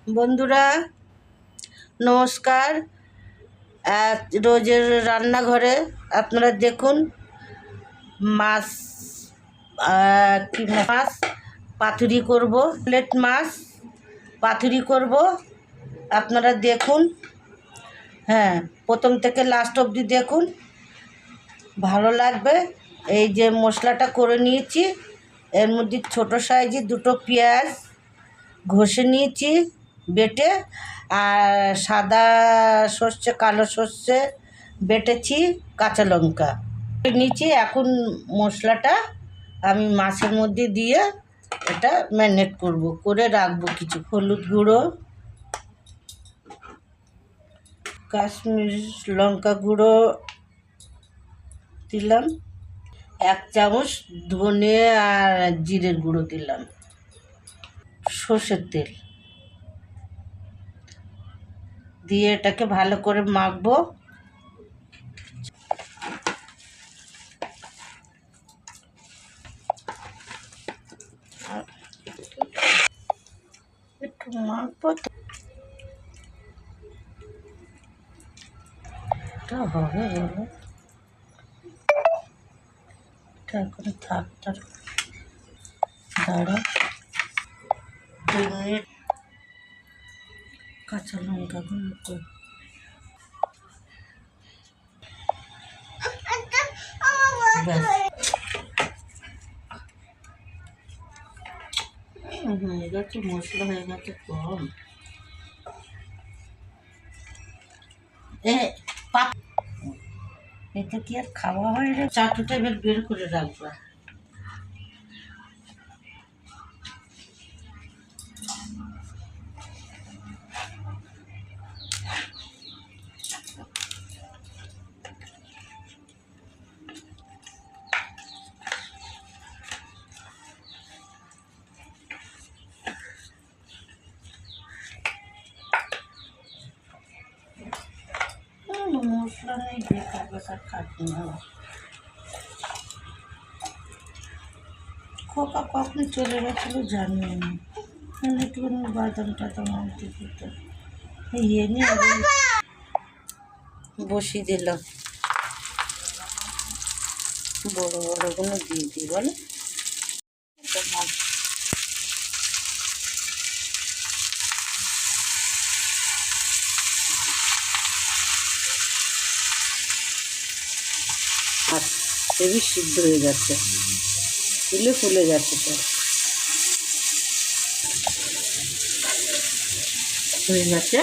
বন্ধুরা নমস্কার। রোজের রান্নাঘরে আপনারা দেখুন মাছ কি মাছ পাতুরি করব, প্লেট মাছ পাতুরি করব। আপনারা দেখুন, হ্যাঁ, প্রথম থেকে লাস্ট অবধি দেখুন, ভালো লাগবে। এই যে মশলাটা করে নিয়েছি, এর মধ্যে ছোটো সাইজে দুটো পেঁয়াজ ঘষে নিয়েছি বেটে, আর সাদা সর্ষে কালো সর্ষে বেটেছি, কাঁচা লঙ্কা নিয়েছি। এখন মশলাটা আমি মাছের মধ্যে দিয়ে এটা ম্যারিনেট করব, করে রাখবো কিছু। হলুদ গুঁড়ো, কাশ্মীর লঙ্কা গুঁড়ো দিলাম, 1 চামচ ধনে আর জিরের গুঁড়ো দিলাম, সর্ষের তেল দিয়ে এটাকে ভালো করে মাখবো। একটু মাখবো তো এটা হবে বলো, এটা এখন থাক, তার দাঁড়া 2 মিনিট। কাঁচা লঙ্কা গুঁড়ো হয়ে গেছে, মশলা হয়ে গেছে কম। এটা কি আর খাওয়া হয় রে? চাটুটা এবার বের করে রাখবা। মশলা নেই, বেকার বেকার খাটনি হবে। খোকা কখন চলে গেছিলো জানিও না, একটুখানি বাদাম টাদাম আনতে দিত, ইয়ে নিয়ে বসিয়ে দিলাম। বড়ো বড়োগুলো দিয়ে দিই বলো। আর হেবি সিদ্ধ হয়ে যাচ্ছে, ফুলে ফুলে যাচ্ছে, সব হয়ে গেছে।